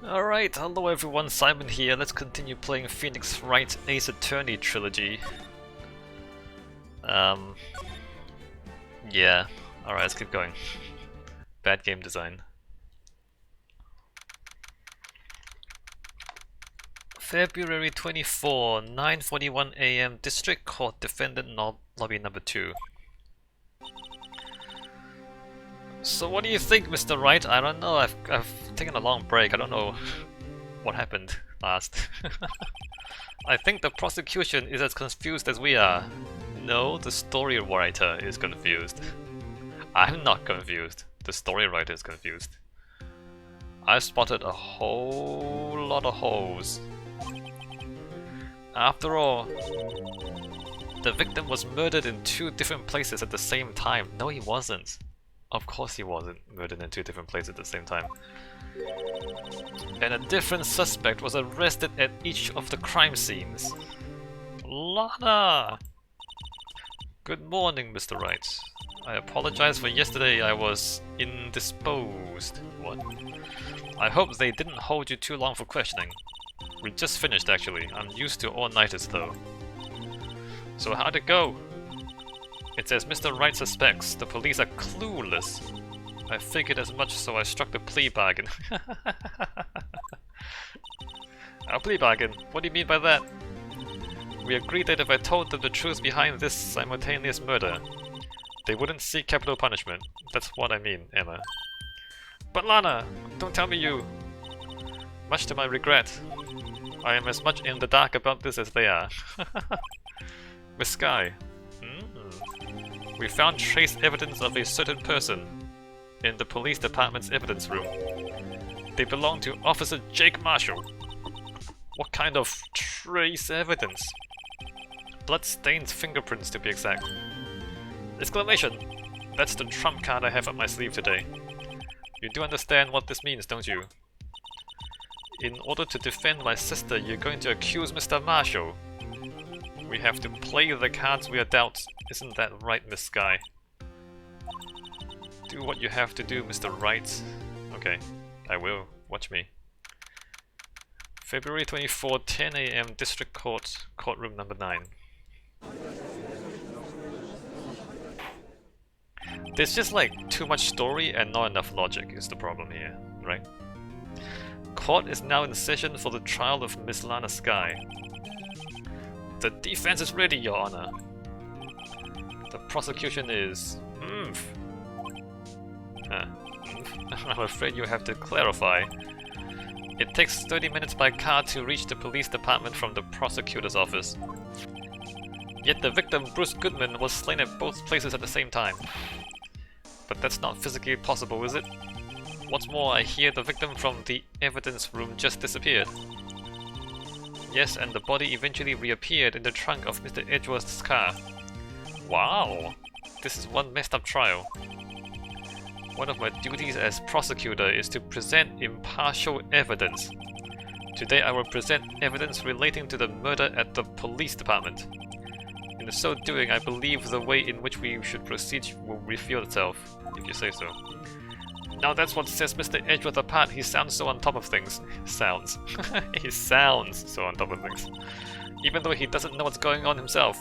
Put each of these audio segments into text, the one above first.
Alright, hello everyone, Simon here. Let's continue playing Phoenix Wright Ace Attorney Trilogy. Yeah. Alright, let's keep going. Bad game design. February 24, 9:41 AM, District Court, Defendant Lobby number 2. So what do you think, Mr. Wright? I don't know, I've taken a long break, I don't know what happened last. I think the prosecution is as confused as we are. No, the story writer is confused. I'm not confused. The story writer is confused. I've spotted a whole lot of holes. After all, the victim was murdered in 2 different places at the same time. No, he wasn't. Of course he wasn't murdered in 2 different places at the same time. And a different suspect was arrested at each of the crime scenes. Lana! Good morning, Mr. Wright. I apologize for yesterday, I was indisposed. What? I hope they didn't hold you too long for questioning. We just finished actually. I'm used to all-nighters though. So how'd it go? It's as Mr. Wright suspects, the police are clueless. I figured as much, so I struck the plea bargain. A plea bargain? What do you mean by that? We agreed that if I told them the truth behind this simultaneous murder, they wouldn't seek capital punishment. That's what I mean, Emma. But Lana, don't tell me you... Much to my regret, I am as much in the dark about this as they are. Miss Sky. We found trace evidence of a certain person in the police department's evidence room. They belong to Officer Jake Marshall. What kind of trace evidence? Blood-stained fingerprints to be exact. Exclamation! That's the trump card I have up my sleeve today. You do understand what this means, don't you? In order to defend my sister, you're going to accuse Mr. Marshall. We have to play the cards we are dealt. Isn't that right, Miss Sky? Do what you have to do, Mr. Wright. Okay, I will. Watch me. February 24, 10 AM, District Court, Courtroom number 9. There's just like too much story and not enough logic is the problem here, right? Court is now in session for the trial of Miss Lana Sky. The defense is ready, Your Honor. The prosecution is... I'm afraid you have to clarify. It takes 30 minutes by car to reach the police department from the prosecutor's office. Yet the victim, Bruce Goodman, was slain at both places at the same time. But that's not physically possible, is it? What's more, I hear the victim from the evidence room just disappeared. Yes, and the body eventually reappeared in the trunk of Mr. Edgeworth's car. Wow! This is one messed up trial. One of my duties as prosecutor is to present impartial evidence. Today I will present evidence relating to the murder at the police department. In so doing, I believe the way in which we should proceed will reveal itself, if you say so. Now that's what sets Mr. Edgeworth apart. He sounds so on top of things. Sounds. He sounds so on top of things. Even though he doesn't know what's going on himself.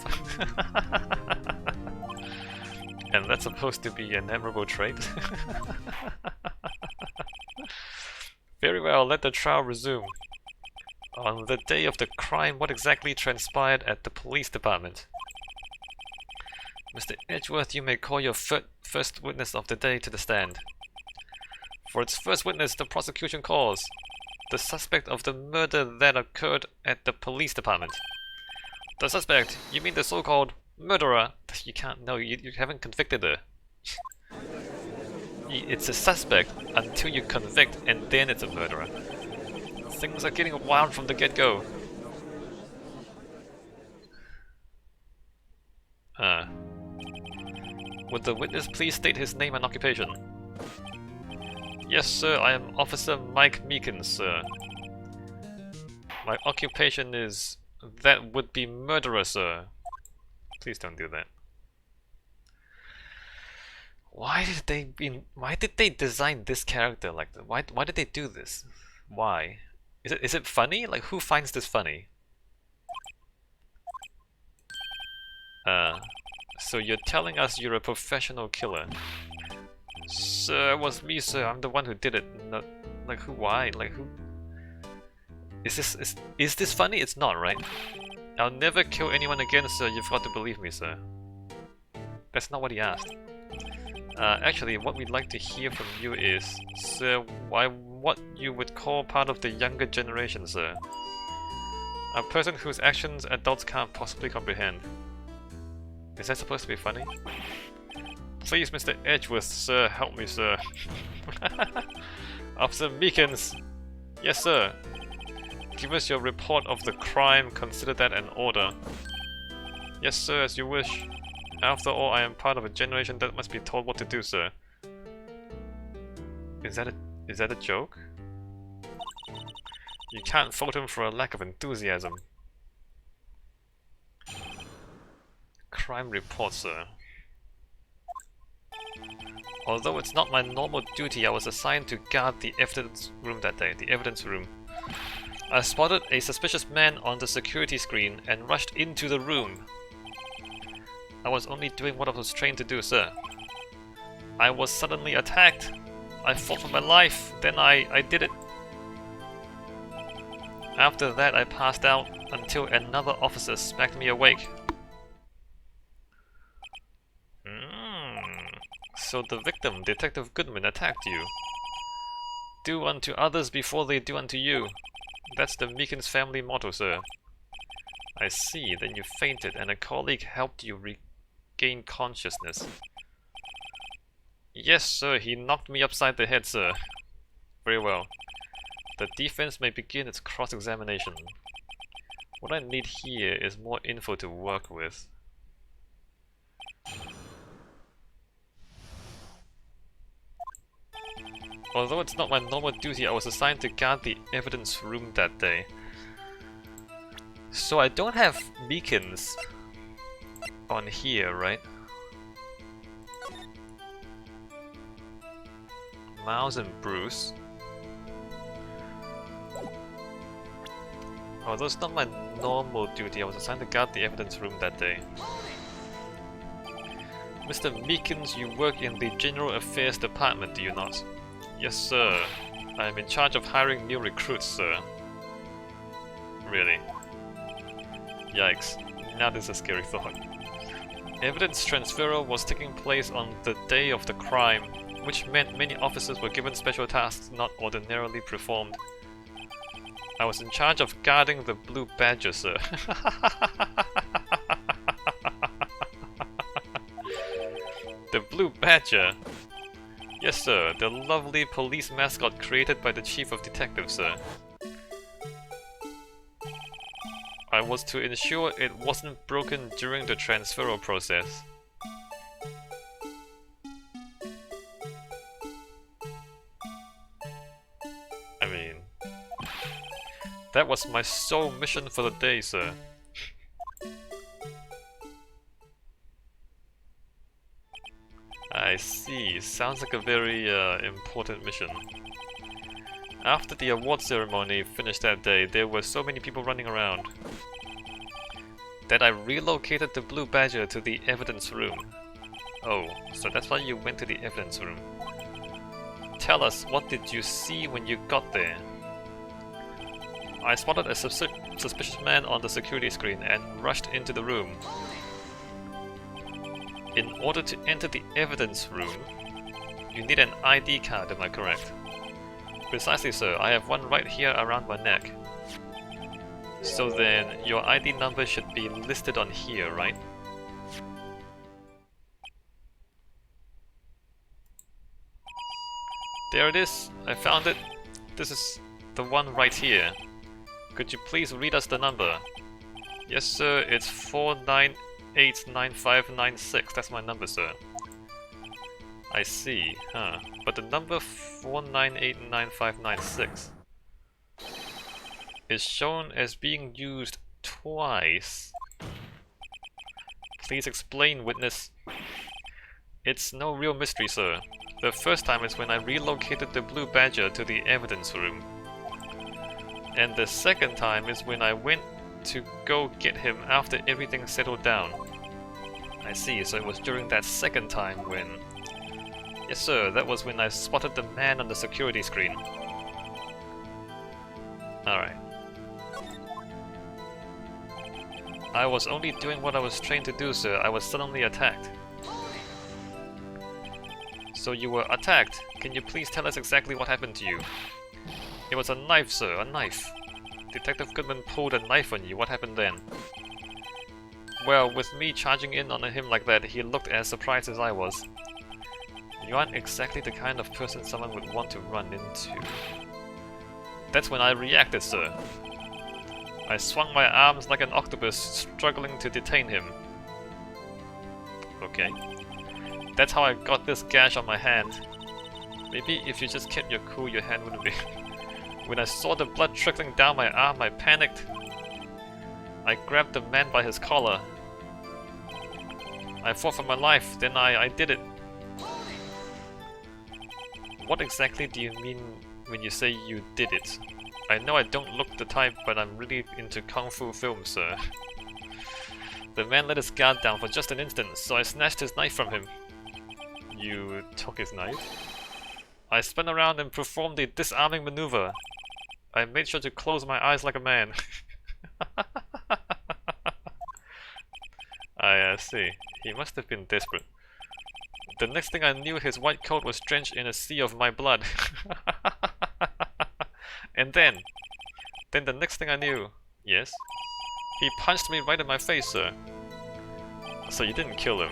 And that's supposed to be an admirable trait. Very well, let the trial resume. On the day of the crime, what exactly transpired at the police department? Mr. Edgeworth, you may call your first witness of the day to the stand. For its first witness, the prosecution calls the suspect of the murder that occurred at the police department. The suspect? You mean the so-called murderer? You can't know, you haven't convicted her. It's a suspect until you convict, and then it's a murderer. Things are getting wild from the get-go. Would the witness please state his name and occupation? Yes, sir, I am Officer Mike Meekins, sir. My occupation is... that would be murderer, sir. Please don't do that. Why did they design this character like that? Why did they do this? Why? Is it funny? Like, who finds this funny? So you're telling us you're a professional killer? Sir, it was me, sir. I'm the one who did it. Not, like, who? Why? Like, who? Is this funny? It's not, right? I'll never kill anyone again, sir. You've got to believe me, sir. That's not what he asked. Actually, what we'd like to hear from you is, sir, what you would call part of the younger generation, sir. A person whose actions adults can't possibly comprehend. Is that supposed to be funny? Please, Mr. Edgeworth, sir, help me, sir. Officer Meekins! Yes, sir. Give us your report of the crime. Consider that an order. Yes, sir, as you wish. After all, I am part of a generation that must be told what to do, sir. Is that a joke? You can't fault him for a lack of enthusiasm. Crime report, sir. Although it's not my normal duty, I was assigned to guard the evidence room that day. The evidence room. I spotted a suspicious man on the security screen and rushed into the room. I was only doing what I was trained to do, sir. I was suddenly attacked. I fought for my life. Then I did it. After that, I passed out until another officer smacked me awake. So the victim, Detective Goodman, attacked you. Do unto others before they do unto you. That's the Meekins family motto, sir. I see, then you fainted and a colleague helped you regain consciousness. Yes, sir, he knocked me upside the head, sir. Very well. The defense may begin its cross-examination. What I need here is more info to work with. Although it's not my normal duty, I was assigned to guard the evidence room that day. So I don't have Meekins on here, right? Miles and Bruce. Although it's not my normal duty, I was assigned to guard the evidence room that day. Mr. Meekins, you work in the General Affairs Department, do you not? Yes, sir. I am in charge of hiring new recruits, sir. Really? Yikes. Now this is a scary thought. Evidence transferal was taking place on the day of the crime, which meant many officers were given special tasks not ordinarily performed. I was in charge of guarding the Blue Badger, sir. The Blue Badger? Yes, sir. The lovely police mascot created by the Chief of Detectives, sir. I was to ensure it wasn't broken during the transferal process. I mean, that was my sole mission for the day, sir. I see. Sounds like a very important mission. After the award ceremony finished that day, there were so many people running around that I relocated the Blue Badger to the evidence room. Oh, so that's why you went to the evidence room. Tell us, what did you see when you got there? I spotted a suspicious man on the security screen and rushed into the room. In order to enter the evidence room, you need an ID card, am I correct? Precisely, sir. I have one right here around my neck. So then, your ID number should be listed on here, right? There it is. I found it. This is the one right here. Could you please read us the number? Yes, sir. It's 4989596. That's my number, sir. I see, huh. But the number 4989596 is shown as being used twice. Please explain, witness. It's no real mystery, sir. The first time is when I relocated the Blue Badger to the evidence room. And the second time is when I went to go get him after everything settled down. I see, so it was during that second time when... Yes sir, that was when I spotted the man on the security screen. Alright. I was only doing what I was trained to do, sir. I was suddenly attacked. So you were attacked. Can you please tell us exactly what happened to you? It was a knife, sir, a knife. Detective Goodman pulled a knife on you. What happened then? Well, with me charging in on him like that, he looked as surprised as I was. You aren't exactly the kind of person someone would want to run into. That's when I reacted, sir. I swung my arms like an octopus, struggling to detain him. Okay. That's how I got this gash on my hand. Maybe if you just kept your cool, your hand wouldn't be... When I saw the blood trickling down my arm, I panicked. I grabbed the man by his collar. I fought for my life, then I did it. What exactly do you mean when you say you did it? I know I don't look the type, but I'm really into kung fu films, sir. The man let his guard down for just an instant, so I snatched his knife from him. You took his knife? I spun around and performed a disarming maneuver. I made sure to close my eyes like a man. I see. He must have been desperate. The next thing I knew, his white coat was drenched in a sea of my blood. And then the next thing I knew, yes, he punched me right in my face, sir. So you didn't kill him.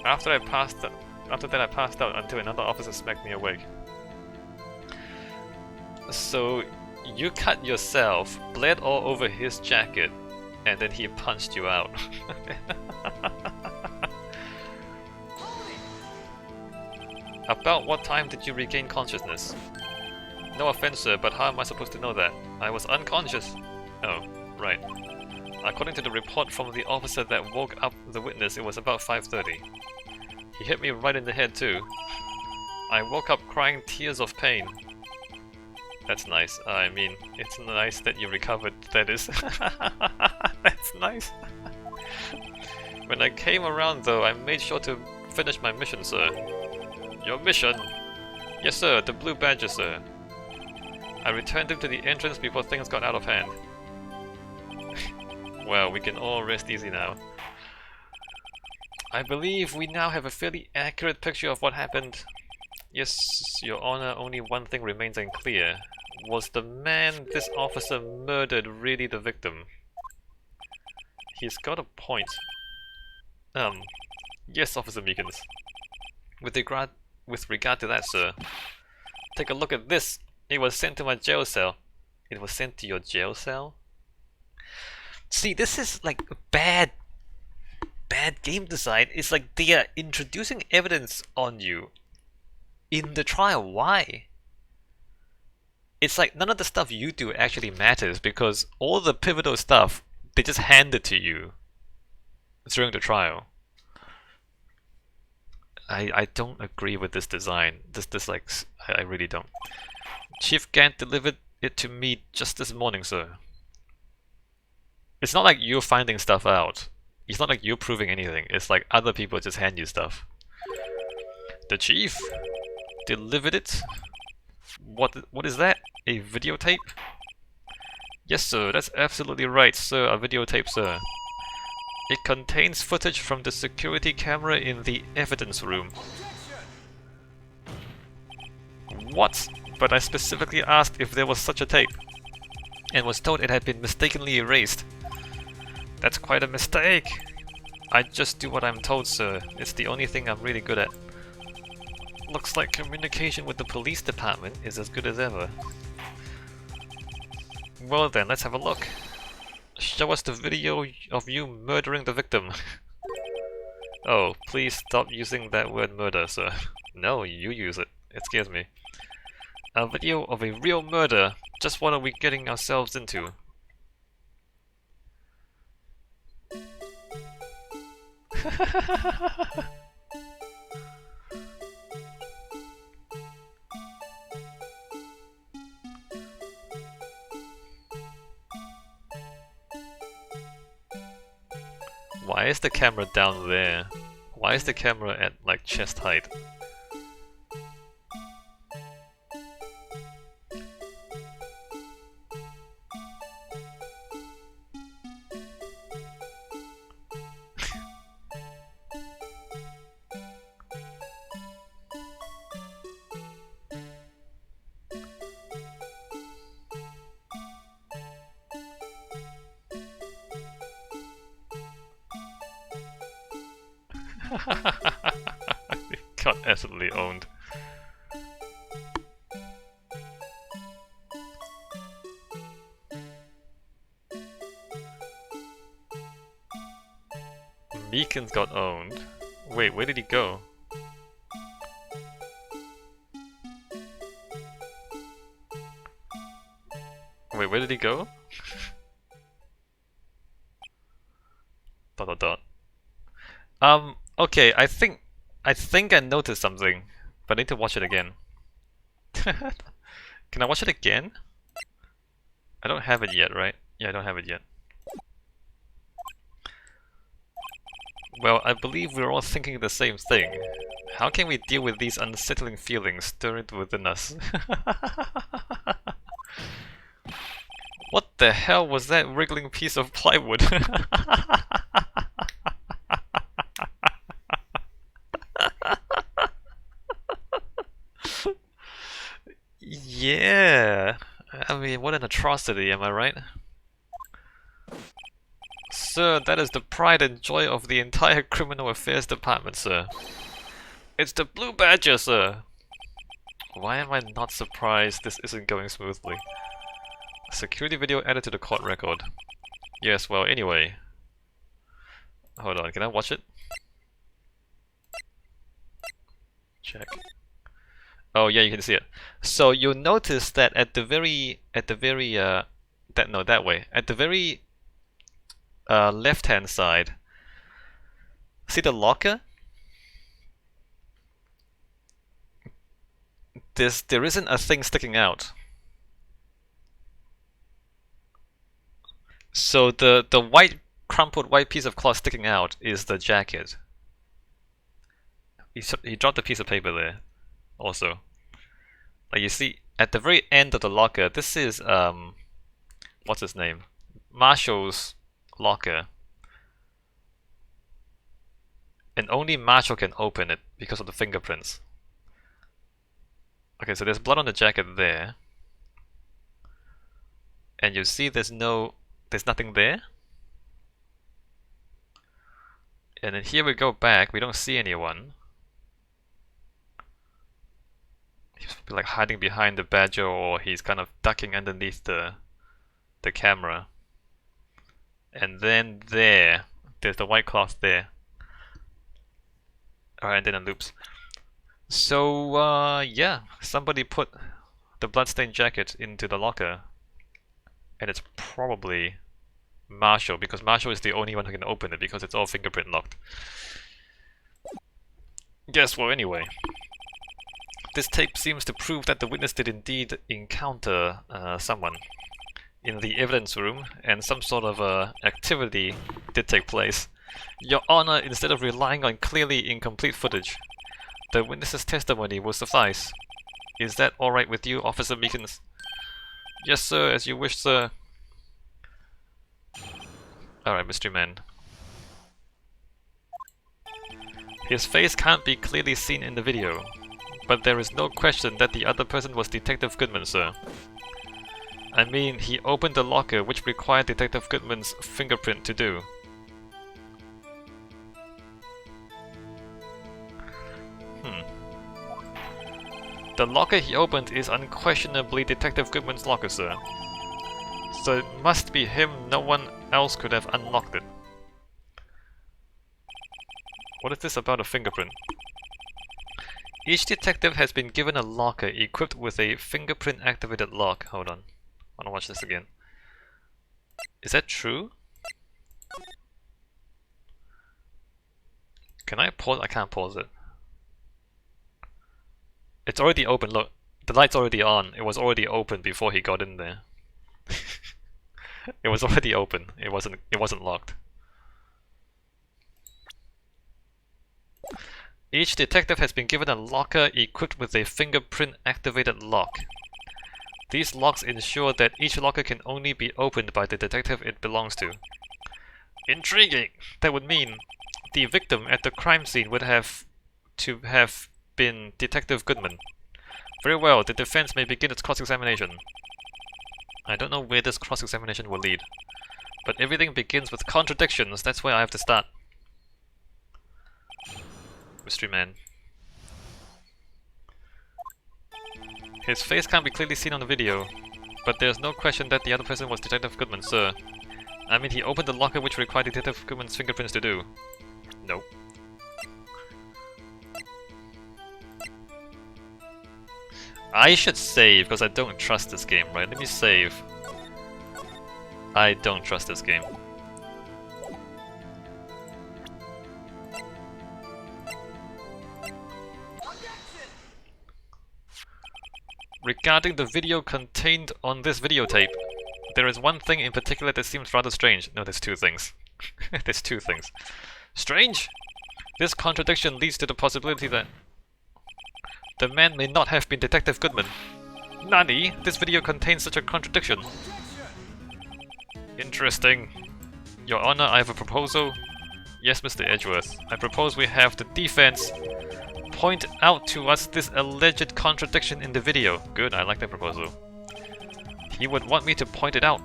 After that, I passed out until another officer smacked me awake. So you cut yourself, bled all over his jacket, and then he punched you out. About what time did you regain consciousness? No offense, sir, but how am I supposed to know that? I was unconscious. Oh, right. According to the report from the officer that woke up the witness, it was about 5:30. He hit me right in the head too. I woke up crying tears of pain. That's nice. I mean, it's nice that you recovered, that is. That's nice. When I came around though, I made sure to finish my mission, sir. Your mission? Yes sir, the blue badger, sir. I returned him to the entrance before things got out of hand. Well, we can all rest easy now. I believe we now have a fairly accurate picture of what happened. Yes, Your Honor, only one thing remains unclear. Was the man this officer murdered really the victim? He's got a point. Yes, Officer Meekins. With regard to that, sir, take a look at this. It was sent to my jail cell. It was sent to your jail cell? See, this is like bad game design. It's like they are introducing evidence on you in the trial. Why? It's like none of the stuff you do actually matters because all the pivotal stuff, they just hand it to you during the trial. I don't agree with this design. I really don't. Chief Gant delivered it to me just this morning, sir. It's not like you're finding stuff out. It's not like you're proving anything. It's like other people just hand you stuff. The chief delivered it? What is that? A videotape? Yes, sir. That's absolutely right, sir. A videotape, sir. It contains footage from the security camera in the evidence room. What? But I specifically asked if there was such a tape, and was told it had been mistakenly erased. That's quite a mistake. I just do what I'm told, sir. It's the only thing I'm really good at. Looks like communication with the police department is as good as ever. Well then, let's have a look. Show us the video of you murdering the victim. Oh, please stop using that word murder, sir. No, you use it. It scares me. A video of a real murder. Just what are we getting ourselves into? Why is the camera down there? Why is the camera at like chest height? Got absolutely owned. Meekins got owned. Wait, where did he go? Wait, where did he go? Dot dot dot. Okay, I think I noticed something, but I need to watch it again. Can I watch it again? I don't have it yet, right? Yeah, I don't have it yet. Well, I believe we're all thinking the same thing. How can we deal with these unsettling feelings stirred within us? What the hell was that wriggling piece of plywood? Yeah, I mean, what an atrocity, am I right? Sir, that is the pride and joy of the entire Criminal Affairs Department, sir. It's the Blue Badger, sir! Why am I not surprised this isn't going smoothly? Security video added to the court record. Yes, well, anyway. Hold on, can I watch it? Check. Oh yeah, you can see it. So you'll notice that at the very left-hand side, see the locker? There isn't a thing sticking out. So the white crumpled white piece of cloth sticking out is the jacket. He dropped a piece of paper there, also. Like you see, at the very end of the locker, this is what's his name? Marshall's locker. And only Marshall can open it because of the fingerprints. Okay, so there's blood on the jacket there. And you see there's nothing there. And then here we go back, we don't see anyone. He's probably like hiding behind the badger, or he's kind of ducking underneath the camera. And then there's the white cloth there. Alright, and then it loops. So, yeah, somebody put the bloodstained jacket into the locker. And it's probably Marshall, because Marshall is the only one who can open it, because it's all fingerprint locked. Yes, well, anyway. This tape seems to prove that the witness did indeed encounter someone in the evidence room, and some sort of activity did take place. Your Honor, instead of relying on clearly incomplete footage, the witness's testimony will suffice. Is that alright with you, Officer Meekins? Yes, sir, as you wish, sir. Alright, mystery man. His face can't be clearly seen in the video, but there is no question that the other person was Detective Goodman, sir. I mean, he opened the locker, which required Detective Goodman's fingerprint to do. The locker he opened is unquestionably Detective Goodman's locker, sir. So it must be him, no one else could have unlocked it. What is this about a fingerprint? Each detective has been given a locker equipped with a fingerprint-activated lock. Hold on. I wanna watch this again. Is that true? Can I pause? I can't pause it. It's already open, look. The light's already on. It was already open before he got in there. It was already open. It wasn't locked. Each detective has been given a locker equipped with a fingerprint-activated lock. These locks ensure that each locker can only be opened by the detective it belongs to. Intriguing! That would mean the victim at the crime scene would have to have been Detective Goodman. Very well, the defense may begin its cross-examination. I don't know where this cross-examination will lead, but everything begins with contradictions. That's where I have to start. Mystery Man. His face can't be clearly seen on the video, but there's no question that the other person was Detective Goodman, sir. I mean, he opened the locker which required Detective Goodman's fingerprints to do. No. I should save, because I don't trust this game, right? Let me save. I don't trust this game. Regarding the video contained on this videotape, there is one thing in particular that seems rather strange. No, there's two things. There's two things. Strange? This contradiction leads to the possibility that the man may not have been Detective Goodman. Nani? This video contains such a contradiction. Interesting. Your Honor, I have a proposal. Yes, Mr. Edgeworth. I propose we have the defense point out to us this alleged contradiction in the video. Good, I like that proposal. He would want me to point it out.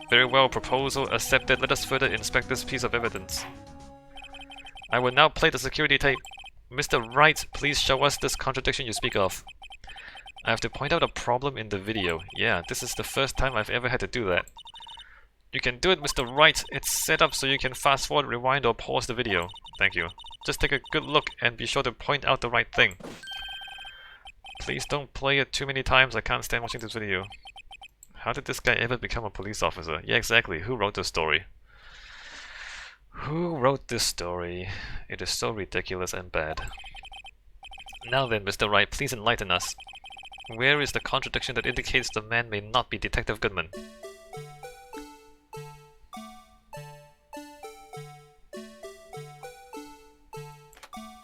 Very well, proposal accepted. Let us further inspect this piece of evidence. I will now play the security tape. Mr. Wright, please show us this contradiction you speak of. I have to point out a problem in the video. Yeah, this is the first time I've ever had to do that. You can do it, Mr. Wright. It's set up so you can fast forward, rewind, or pause the video. Thank you. Just take a good look and be sure to point out the right thing. Please don't play it too many times. I can't stand watching this video. How did this guy ever become a police officer? Yeah, exactly. Who wrote this story? Who wrote this story? It is so ridiculous and bad. Now then, Mr. Wright, please enlighten us. Where is the contradiction that indicates the man may not be Detective Goodman?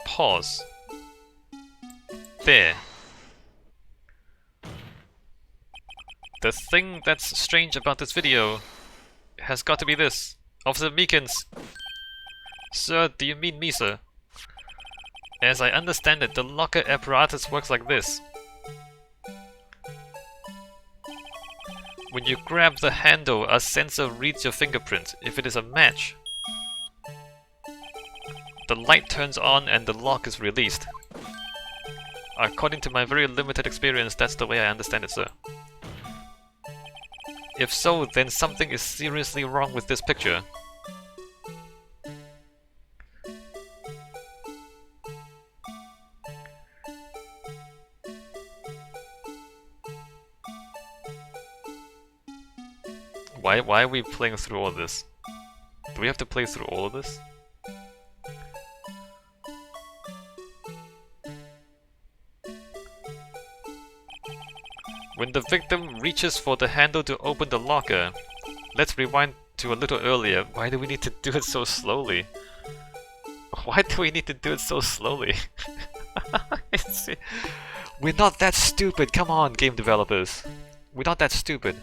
Pause. There. The thing that's strange about this video has got to be this. Officer Meekins. Sir, do you mean me, sir? As I understand it, the locker apparatus works like this. When you grab the handle, a sensor reads your fingerprint. If it is a match, the light turns on and the lock is released. According to my very limited experience, that's the way I understand it, sir. If so, then something is seriously wrong with this picture. Why are we playing through all this? Do we have to play through all of this? When the victim reaches for the handle to open the locker, let's rewind to a little earlier. Why do we need to do it so slowly? Why do we need to do it so slowly? We're not that stupid, come on, game developers. We're not that stupid.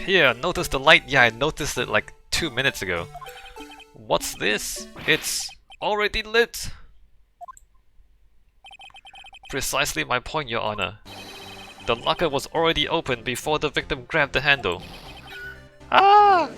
Here, notice the light. Yeah, I noticed it like 2 minutes ago. What's this? It's already lit! Precisely my point, Your Honor. The locker was already open before the victim grabbed the handle. Ah!